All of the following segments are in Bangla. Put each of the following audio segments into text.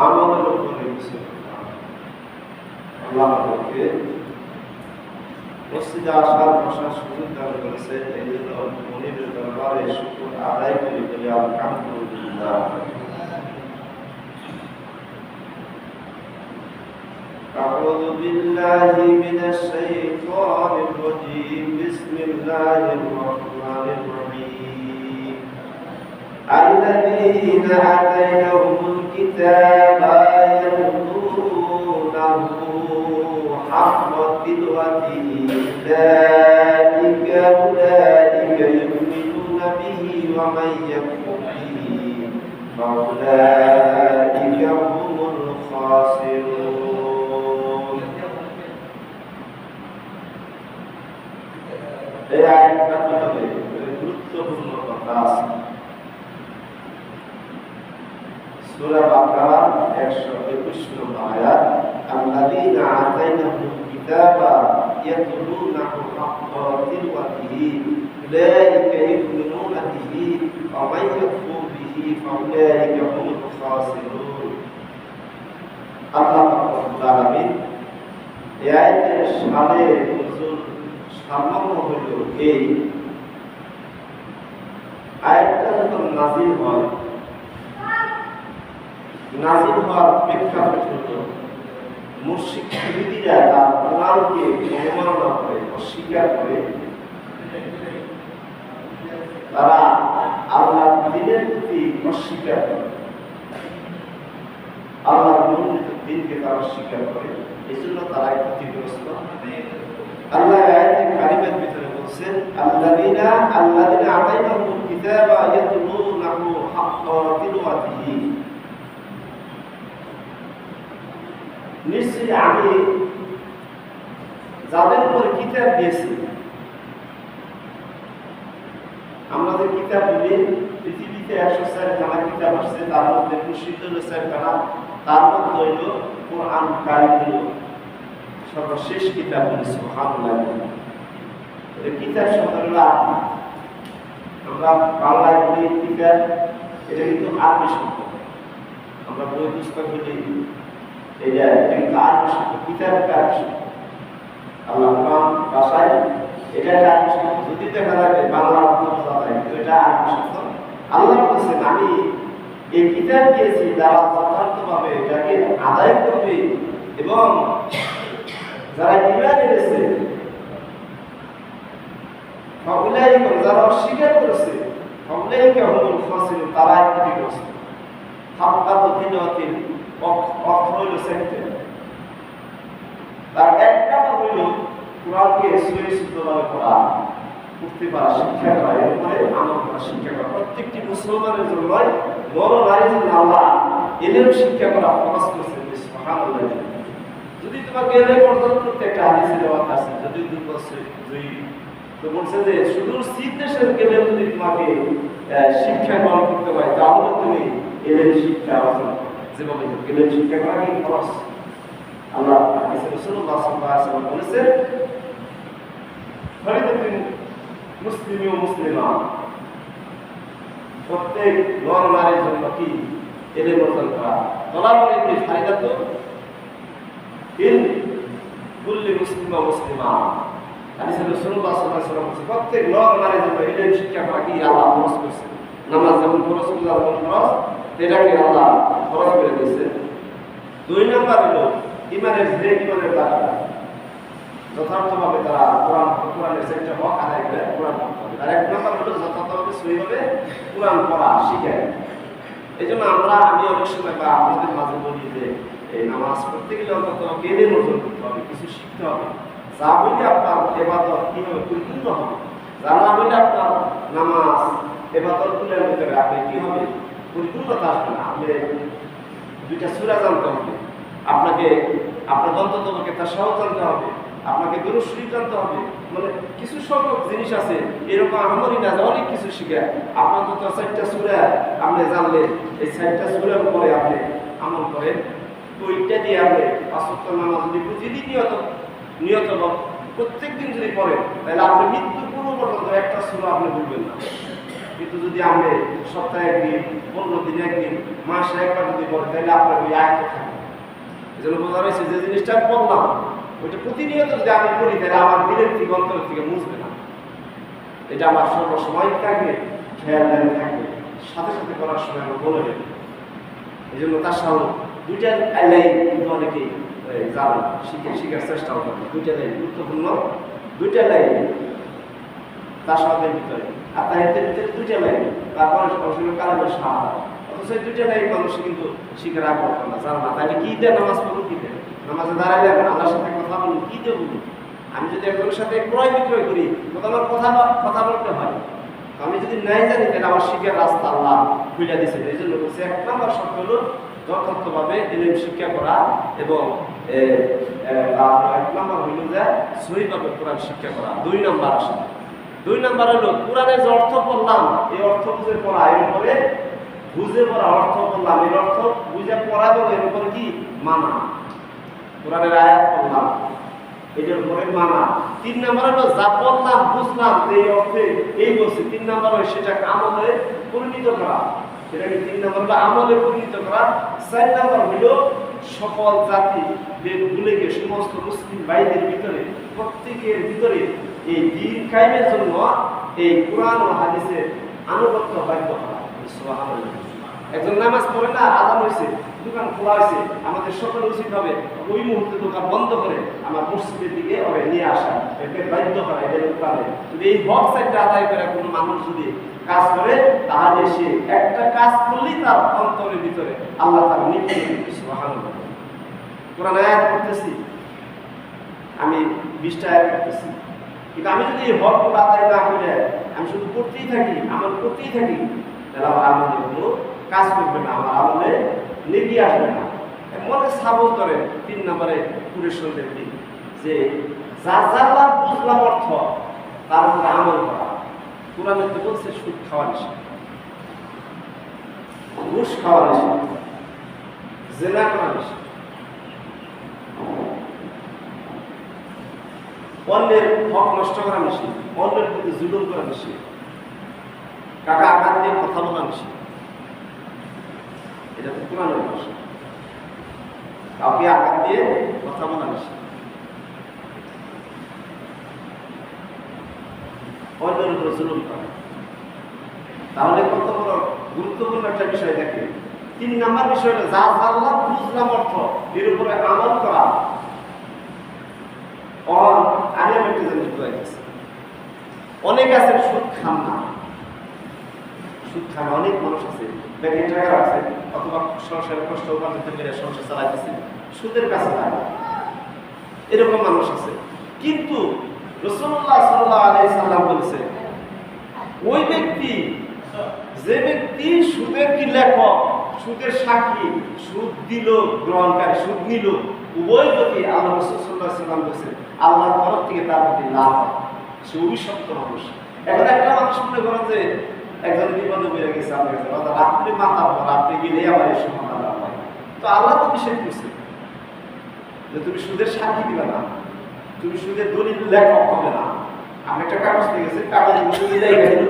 আমাদের উপরে কিছু আল্লাহ আমাদেরকে মসজিদে আসার বসার সুযোগ দান করেছে। এই জন্য মনিবের দরবারে শুকর আদায় করি বলে আলহামদুলিল্লাহ। أعوذ بالله من الشيطان الرجيم بسم الله الرحمن الرحيم الذين آتيناهم الكتاب يتلونه حق تلاوته أولئك يؤمنون به ومن يكفر به فأولئك هم الخاسرون. এই আয়াতটার মধ্যে গুরুত্বপূর্ণ কথা আছে। সূরা বাকারা 121 নম্বর আয়াত, আল্লাযীনা আতাইনাহুমুল কিতাবা ইয়াতলুনাহু হাক্কা তিলাওয়াতিহি উলাইকা ইউমিনুনা বিহি ওয়া মান ইয়াকফুর বিহি ফাউলাইকা হুমুল খাসিরুন। আল্লাহ রাব্বুল আলামিন এই আয়াতের সালে নজুল সামান্য হলো এই আয়াতটা যখন নাযিল হয়, নাযিল হওয়ার প্রেক্ষাপট হলো মুশরিক ইহুদিরা তার কোরআনকে অবমাননা করে, অস্বীকার করে, তারা আল্লাহর দ্বীনের প্রতি অস্বীকার করে, আল্লাহর মনোনীত দ্বীনকে তারা অস্বীকার করে। এই জন্য তারা ক্ষতিগ্রস্ত। আল্লাহ আয়াতে কারিমের ভিতরে বলছেন, আল্লাযীনা আতাইনাহুমুল কিতাবা ইয়াতলুনাহু হাক্কা তিলাওয়াতিহি, নিশ্চয়ই আমি যাদের উপর কিতাব দিয়েছি, আমরা যে কিতাব বলি পৃথিবীতে 104 খানা কিতাব আসছে, তার মধ্যে প্রসিদ্ধ 4 খানা, তার মধ্যে হইল কোরআন কারীম হইল সর্বশেষ কিতাব। বলি সুবহানাল্লাহ। এই কিতাব শব্দটা আমরা বাংলায় বলি কিতাব, এটা কিন্তু আরবি শব্দ। আমরা বই পুস্তক বলি এটা কিন্তু আরবি শব্দ, কিতাব আরবি শব্দ। আল্লাহ কোরআন ভাষায় এটা আরবি শব্দ। যদি দেখা যায় বাংলা অর্থ বোঝা যায়, কিন্তু এটা আরবি শব্দ। আল্লাহ বলেছেন, আমি এই কিতাব দিয়েছি যারা যথার্থভাবে এটাকে আদায় করবে এবং যারা ঈমান এনেছে, ফাউলাইকা, যারা অস্বীকার করেছে, ফাউলাইকা হুমুল খাসিরুন, তারা ক্ষতিগ্রস্ত। হাক্কা তিলাওয়াতির অর্থ হইল সেটা, তার এক নাম্বার হইল কোরআনকে সুশুদ্ধভাবে পড়া, পড়তে পারা, শিক্ষা করা, এরপরে আমল করা, শিক্ষা করা। প্রত্যেকটি মুসলমানের জন্য নয়, বড় নারীর জন্য আল্লাহ এলেম শিক্ষা করা ফরজ করেছেন। সুবহানাল্লাহ। যদি তোমাকে এলেম অর্জন করতে একটা হাদিসে দেওয়া আছে, যদি 2 বছর তো বলছে যে শুধু সিদ্ধেশের এলেম যদি তোমাকে শিক্ষা গ্রহণ করতে হয়, তাহলে তুমি এলেম শিক্ষা অর্জন করো। যেভাবে এলেম শিক্ষা করা কি ফরজ। আল্লাহ হাদিসে রাসূলুল্লাহ সাল্লাল্লাহু আলাইহি ওয়াসাল্লাম বলেছেন, ফরিদাতুল মুসলিমি ও মুসলিমা, প্রত্যেক নর নারীর জন্য কি এলেম অর্জন করা। তলাবুল ইলমি ফারিদাতুন ইন কুল্লি মুসলিম ও মুসলিমা। হাদিসে রাসূলুল্লাহ সাল্লাল্লাহু আলাইহি ওয়াসাল্লাম বলেছেন, প্রত্যেক নর নারীর জন্য এলেম শিক্ষা করা কি আল্লাহ ফরজ করেছেন। নামাজ যেমন ফরজ, রোজা যেমন ফরজ, এটাকে আল্লাহ ফরজ করে দিয়েছেন। 2 নাম্বার হলো ঈমানের দাবি, যথার্থভাবে তারা কোরআনের সেটা হক আদায় করে কোরআন পড়তে হবে। আর 1 নাম্বার হলো যথার্থভাবে সহিভাবে কোরআন পড়া শিখে। এই জন্য আমি অনেক সময় বা আপনাদের মাঝে বলি যে এই নামাজ পড়তে গেলে অন্তত কেঁদে নজর করতে হবে, কিছু শিখতে হবে। যা বললে আপনার ইবাদত কিভাবে পরিপূর্ণ হবে, যা না বললে আপনার নামাজ ইবাদতগুলোর ভিতরে আপনি কি হবে, পরিপূর্ণতা আসবে না। আপনি 2টা সূরা জানতে হবে, আপনাকে আপনার অন্ততপক্ষে তাশাহুদ জানতে হবে, আপনাকে দুরূদ শরীফ জানতে হবে। মানে কিছু সংখ্যক জিনিস আছে এরকম আহামরি না, অনেক কিছু শিখে আপনার তো 4টা সূরা আপনি জানলে, এই 4টা সূরার উপরে আপনি আমল করেন, তো ওইটা দিয়ে আপনি 5 ওয়াক্ত নামাজ যদি প্রতিদিন নিয়ত প্রত্যেক দিন যদি পড়েন, তাহলে আপনি মৃত্যুর পূর্ব পর্যন্ত একটা সূরা আপনি ভুলবেন না। কিন্তু যদি আপনি সপ্তাহে একদিন 15 দিনে একদিন মাসে একবার যদি পড়েন তাহলে আপনার ওই আয়ত্ত থাকে। এই জন্য বোঝা রয়েছে যে জিনিসটা পড়লাম ওইটা প্রতিনিয়ত যদি আমি পড়ি তাহলে আমার দিলের থেকে অন্তরের থেকে মুছবে না, এটা আমার সর্বসময় থাকবে, খেয়াল থাকবে, সাথে সাথে করার সময় আমার বলে দেবে। এই জন্য তার সামনে দুইটা লাইন কিন্তু অনেকেই জানেন, শিখার চেষ্টাও করেন। দুইটা লাইন গুরুত্বপূর্ণ, দুইটা লাইন তার সাথে ভিতরে আর তার ভিতরে দুইটা লাইন, তারপরে সরাসরি কালামের সাহায্য। অথচ এই দুইটা লাইন মানুষ কিন্তু শিখার আগ্রহ করে না, জানা না। তাহলে কি দেয় নামাজ পড়ুন, কি দেয় নামাজে দাঁড়াইলে আল্লাহর সাথে কথা বলুন, কি দেব বলুন। আমি যদি একজনের সাথে ক্রয় বিক্রয় করি আমার কথা বলতে হয়, আমি যদি নাই জানি তাহলে আমার শিক্ষার রাস্তা আল্লাহ খুলে দিয়েছেন। এই জন্য বলছে 1 নম্বর শর্ত হলো যথার্থভাবে ইলম শিক্ষা করা এবং 1 নম্বর হইল যে সহিভাবে কোরআন শিক্ষা করা। 2 নম্বর আসে, 2 নম্বর হলো কোরআনের যে অর্থ পড়লাম এই অর্থ বুঝে পড়া, এর উপরে বুঝে পড়া, অর্থ পড়লাম এর অর্থ বুঝে পড়া এবং এর উপরে কি মানা। কোরআনের আয়াত পড়লাম এটার উপরে মানা। 3 নম্বর হলো যা পড়লাম বুঝলাম এই অর্থে এই বলছি, 3 নম্বর হয় সেটাকে আমলে পরিণত করা, সেটাকে 3 নম্বর হলো আমলে পরিণত করা। 4 নম্বর হলো সকল জাতি ভুলে গিয়ে সমস্ত মুসলিম ভাইদের ভিতরে প্রত্যেকের ভিতরে এই দ্বীন কায়েমের জন্য এই কোরআন ও হাদিসের আনুগত্য বাধ্য করা। সুবহানাল্লাহ। একজন নামাজ পড়ে না, আযান হয়েছে, দোকান খোলা হয়েছে, আমাদের সকলে উচিত হবে ওই মুহূর্তে দোকান বন্ধ করে আমার মসজিদের দিকে নিয়ে আসা, একে বাধ্য করা। এটা পারে যদি এই হক সাইডটা আদায় করে কোনো মানুষ যদি কাজ করে তাহলে সে একটা কাজ করলেই তার অন্তরের ভিতরে আল্লাহ তার নিয়ে দিবে। সুবহানাল্লাহ। কোরআন আয়াত করতেছি আমি 20টা আয়াত করতেছি, কিন্তু আমি যদি এই হকগুলো আদায় না করে আমি শুধু করতেই থাকি, আমল করতেই থাকি, তাহলে আমার আমলে কোনো কাজ করবে না, আমার আমলে নেগিয়ে আসবে না। মনে সাবল করেন 3 নম্বরে পুরুষদের দিক যে যা জানলাম বুঝলাম অর্থ তার উপরে আমল করা। কোরআনে তো বলছে সুদ খাওয়া নিষেধ, ঘুষ খাওয়া নিষেধ, জেনা করা নিষেধ, অন্যের হক নষ্ট করা নিষেধ, অন্যের প্রতি জুলুম করা নিষেধ, কাকা আঘাত দিয়ে কথা বলা নিষেধ। এটা তো কোরআনের ভাষা, কাউকে আঘাত দিয়ে কথা বলা নিষেধ, অন্যের উপরে জুলুম করা। তাহলে কত বড় গুরুত্বপূর্ণ একটা বিষয় দেখে। 3 নম্বর বিষয় হলো যা জানলাম বুঝলাম অর্থ এর উপরে আমল করা। আমি একটা জিনিস বুঝাইতেছি, অনেক আছে সুদ খান না, সুদ খান অনেক মানুষ আছে, ব্যাংকে টাকা রাখছে অথবা সংসারে কষ্ট উপার্জন করে সংসার চালাইতেছে, সুদের কাছে থাকে, এরকম মানুষ আছে। কিন্তু রাসূলুল্লাহ সাল্লাল্লাহু আলাইহি সাল্লাম বলেছে ওই ব্যক্তি যে ব্যক্তি সুদের কি লেখক, সুদের সাক্ষী, সুদ দিল গ্রহণকারী, সুদ নিল, উভয় প্রতি আল্লাহ রাসূল সাল্লাল্লাহু আলাইহি সাল্লাম বলেছেন আল্লাহর তরফ থেকে তার প্রতি লাভ, সে অভিশপ্ত মানুষ। এখন একটা মানুষ মনে করেন যে একজন বিপদে বেড়ে গেছে, আপনার কাছে আপনি মাথা পর আপনি গেলে আমার এই সমাধান হয়, তো আল্লাহ তো নিষেধ করছে যে তুমি সুদের সাক্ষী দিবে না, তুমি সুদের দলিল লেখক হবে না। আমি একটা কাগজ পেয়ে গেছি, কাগজের মধ্যে মিলাই গেল,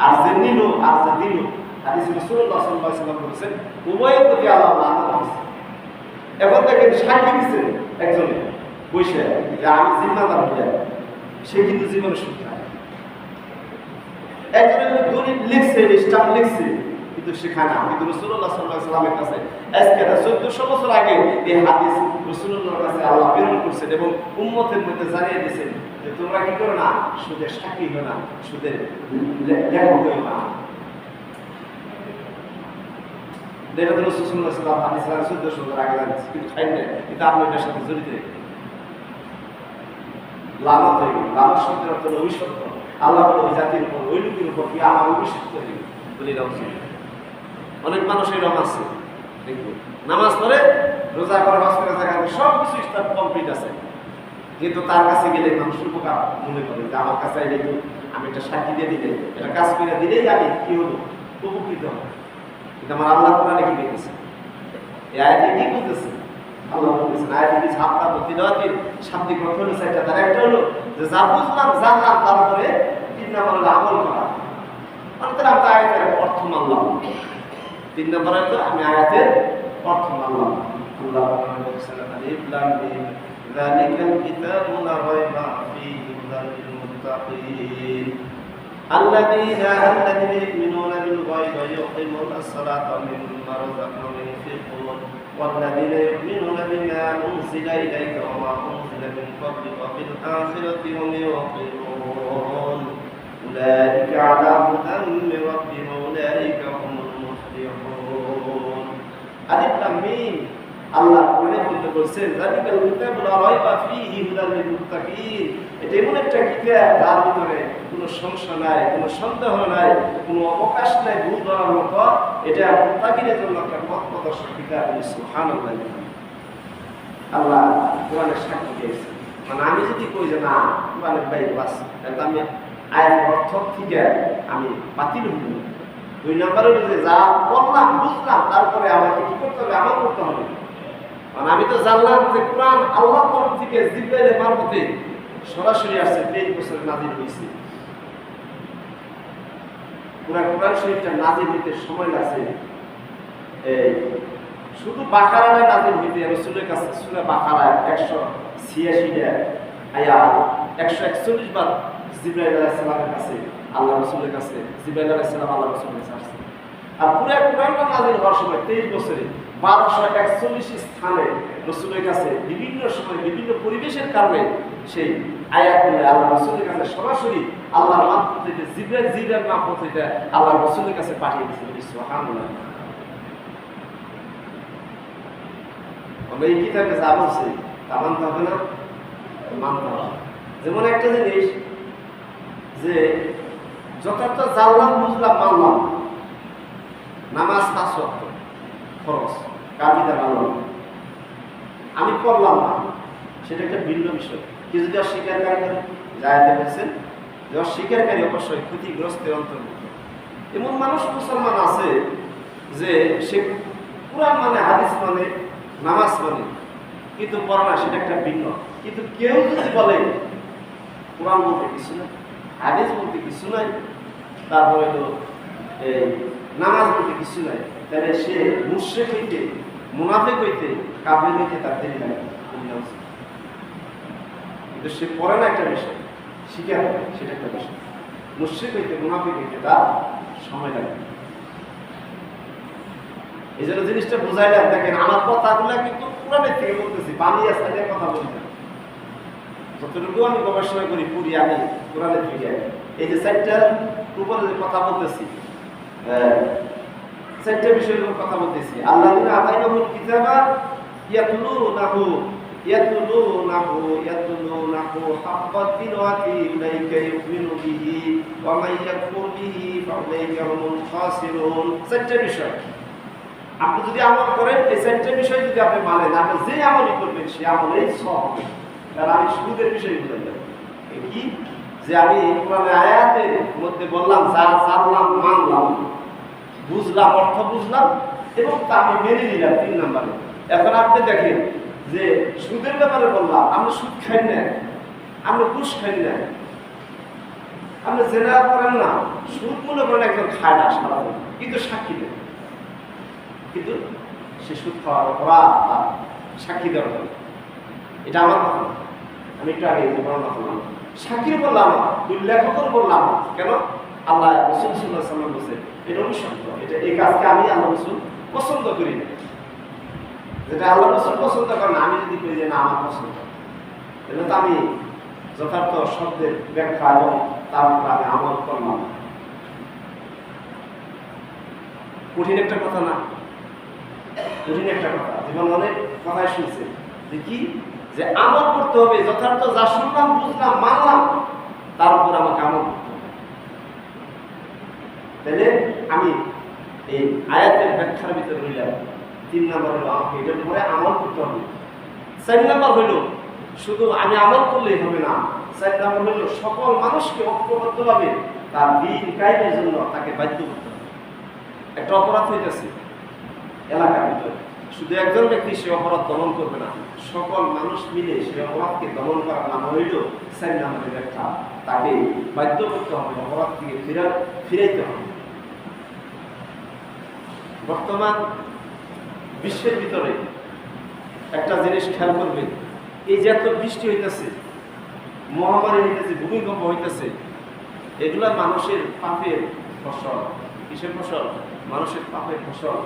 আর যে নিল আর যে দিল হাদিসে রাসূলুল্লাহ সাল্লাল্লাহু আলাইহি ওয়াসাল্লাম বলেছেন উভয়ের প্রতি আল্লাহ লানত দিয়েছে। এখন দেখেন সাক্ষী দিচ্ছেন একজনে বসে যে আমি জিম্মাদার হয়ে যাই, সে কিন্তু জীবনে সুদ খায়। একজনের দলিল লিখছে, স্টাম্প লিখছে, কিন্তু সেখানে কিন্তু রাসূলুল্লাহ সাল্লাল্লাহু আলাইহি ওয়াসাল্লামের কাছে আজকে 1400 বছর আগে এই হাদিস রাসূলুল্লাহর কাছে আল্লাহ প্রেরণ করেছেন এবং উম্মতের মধ্যে জানিয়ে দিয়েছেন যে তোমরা কি করো না, সুদের সাক্ষী হও না, সুদের লেখক হও না। এটা তো রাসূল সাল্লাল্লাহু আলাইহি ওয়াসাল্লাম হাদিস 1400 বছর আগে জানিয়েছে, কিন্তু খাই না, কিন্তু আপনি এটার সাথে জড়িত লানত হয়ে গেল। লানত শব্দের অর্থ অভিশপ্ত। আল্লাহ বলে ওই জাতির উপর, ওই লোকের উপর কি আমার অভিষিক্ত হয়ে বলি না। অনেক মানুষ এরকম আছে, দেখবো নামাজ পড়ে, রোজা করে, হজ করে, জাকাত করে, সব কিছু তার কমপ্লিট আছে, কিন্তু তার কাছে গেলে মানুষ উপকার মনে করে যে আমার কাছে এলে আমি একটা সাক্ষী দিয়ে দিলে, একটা কাজ করে দিলেই আমি কি হবো, উপকৃত হবো। কিন্তু আমার আল্লাহ কোরআনে কি দেখেছে, এই আয়াতে কি বলতেছে? আল্লাহ বলতেছেন আয়াতে কি ছাপটা তো তিলাওয়াতের শাব্দিক অর্থ হলো চারটা। তার একটা হলো যে যা বুঝলাম জানলাম, তারপরে 3 নম্বর হলো আমল করা। অন্তত আমি আয়াতের অর্থ মানলাম। 3 নম্বরে তো আমি আয়াতের অর্থ মানলাম। আল্লাহ বলেছেন আলিফ লাম মিম যালিকাল কিতাবু লা রাইবা ফীহি হুদাল লিল মুত্তাকিন আল্লাযীনা يؤمنون بالغيب ويقيمون الصلاة ومما رزقناهم ينفقون والذين يؤمنون بما أنزل إليك وما أنزل من قبلك وبالآخرة هم يوقنون أولئك على هدى من ربهم وأولئك هم المفلحون ألف لام ميم আল্লাহ কোরআনে বলতে বলছেন যালিকাল কিতাবু লা রাইবা ফীহি হুদাল লিল মুত্তাকিন। এটা এমন একটা কিতাব যার ভিতরে কোনো সংশয় নাই, কোনো সন্দেহ নাই, কোনো অবকাশ নাই ভুল ধরার মতো। এটা মুত্তাকিনের জন্য একটা পথ প্রদর্শক কিতাব। সুবহানাল্লাহ। আল্লাহ কোরআনে সাক্ষী দিয়েছে। মানে আমি যদি কই যে না কোরআনের বাইরে বাস, তাহলে আমি আয়াতের অর্থ থেকে আমি বাতিল হইব। 2 নম্বরে যে যা বললাম বুঝলাম, তারপরে আমাকে কি করতে হবে? আমল করতে হবে। মানে আমি তো জানলাম যে কোরআন আল্লাহর তরফ থেকে জিবরাইলের মারফতে সরাসরি আসছে, 23 বছর নাযিল হয়েছে। কোরআন শরীফটা নাযিল হইতে সময় লাগছে শুধু বাকারায় নাযিল হইতে রাসূলের কাছে সূরা বাকারা 186টা আয়াত 141 বার জিবরাইল আলাইহিস সালামের কাছে আল্লাহ রাসূলের কাছে জিবরাইল আলাইহিস সালাম আল্লাহ রাসূলের কাছে আসছে। আর পুরো কোরআনটা নাযিল হওয়ার সময় 23 বছরে 1241 স্থানে রাসূলের কাছে বিভিন্ন সময় বিভিন্ন পরিবেশের কারণে সেই আয়াতগুলো আল্লাহ রাসূলের কাছে সরাসরি আল্লাহর মাধ্যম থেকে জিবরাইল মারফত থেকে আল্লাহ রাসূলের কাছে পাঠিয়ে দিয়েছেন। সুবহানাল্লাহ। আমরা এই কিতাবে যা বলছি তা মানতে হবে না? মানতে হবে। যেমন একটা জিনিস যে যথার্থ জানলাম বুঝলাম মানলাম, নামাজ 5 ওয়াক্ত ফরজ কাবিদা মানলাম, আমি পড়লাম না, সেটা একটা ভিন্ন বিষয়। কি যদি অস্বীকারী করে জায়েতে বলছেন যে অস্বীকারী অবশ্যই ক্ষতিগ্রস্তের অন্তর্ভুক্ত। এমন মানুষ মুসলমান আছে যে সে কুরআন মানে হাদিস মানে নামাজ মানে কিন্তু পড়ে না, সেটা একটা ভিন্ন। কিন্তু কেউ যদি বলে কুরআন বলতে কিছু নাই, হাদিস বলতে কিছু নাই, তারপরে তো এই নামাজ বলতে কিছু নাই, তাহলে সে মুশরিক হইতে, মুনাফিক হইতে, কাফের হইতে তার দেরি লাগে। কিন্তু সে পড়ে না একটা বিষয়, স্বীকার করে সেটা একটা বিষয়। মুশরিক হইতে, মুনাফিক হইতে তার সময় লাগে। এই জন্য জিনিসটা বোঝাই যায়। দেখেন আমার কথাগুলো কিন্তু কোরআনের থেকে বলতেছি, বানিয়ে সাইডের কথা বলি না। যতটুকু আমি গবেষণা করি পড়ি আমি কোরআনের থেকে। এই যে 4টার উপরে যে কথা বলতেছি, 4টা বিষয়ের উপর কথা বলতেছি। আল্লাযীনা আতাইনাহুল কিতাবা ইয়াতলুনাহু হাক্কা তিলাওয়াতি উলাইকা ইউমিনু বিহি ওয়া মান ইয়াকফুর বিহি ফাউলাইকা হুমুল খাসিরুন। 4টা বিষয় আপনি যদি আমল করেন, এই 4টা বিষয় যদি আপনি মানেন, আপনি যে আমলই করবেন সে আমলেই সওয়াব হবে। কারণ আমি শুরুতের বিষয় বুঝাইলাম কি যে আমি কোরআনের আয়াতের মধ্যে বললাম যা জানলাম মানলাম বুঝলাম, অর্থ বুঝলাম এবং তা আমি মেনে নিলাম 3 নম্বরে। এখন আপনি দেখেন যে সুদের ব্যাপারে বললাম, আপনি সুদ খাই না, আপনি ঘুষ খাই না, আপনি জেনা করেন না, সুদ মনে করেন একজন খায় না সারাদিন, কিন্তু সাক্ষী দেন, কিন্তু সে সুদ খাওয়ার অপরাধ তার সাক্ষী দেওয়ার কথা। এটা আমার কথা, আমি একটু আগে বর্ণনা করলাম। সাক্ষীর বললাম, লেখকের বললাম কেন? আল্লাহ রাসূল সাল্লাল্লাহু আলাইহি ওয়াসাল্লাম বলেছে এটা অনুসত্য, এটা এই কাজকে আমি আল্লাহ রাসূল পছন্দ করি না। যেটা আল্লাহ রাসূল পছন্দ করেন না, আমি যদি করি যে না আমার পছন্দ, এটা তো আমি যথার্থ শব্দের ব্যাখ্যা এবং তার উপর আমি আমল করলাম। কঠিন একটা কথা না? কঠিন একটা কথা। জীবন অনেক কথাই শুনছে যে কি যে আমল করতে হবে, যথার্থ যা শুনলাম বুঝলাম মানলাম তার উপর আমাকে আমল করতে হবে। তাহলে আমি এই আয়াতের ব্যাখ্যার ভিতরে রইলাম। 3 নম্বর হলো আমাকে এটার উপরে আমল করতে হবে। 4 নম্বর হলো শুধু আমি আমল করলেই হবে না, 4 নম্বর হলো সকল মানুষকে ঐক্যবদ্ধভাবে তার দিন কায়েমের জন্য তাকে বাধ্য করতে হবে। একটা অপরাধ হইতেছে এলাকার ভিতরে, শুধু একজন ব্যক্তি সে অপরাধ দমন করবে না, সকল মানুষ মিলে সে অপরাধকে দমন করার নাম হইল 4 নম্বরের ব্যাখ্যা। তাকে বাধ্য করতে হবে, অপরাধ থেকে ফিরাইতে হবে। বর্তমান বিশ্বের ভিতরে একটা জিনিস খেয়াল করবে, এই যে এত বৃষ্টি হইতেছে, মহামারী হইতেছে, ভূমিকম্প হইতেছে, এগুলা মানুষের পাপের ফসল। কিসের ফসল? মানুষের পাপের ফসল।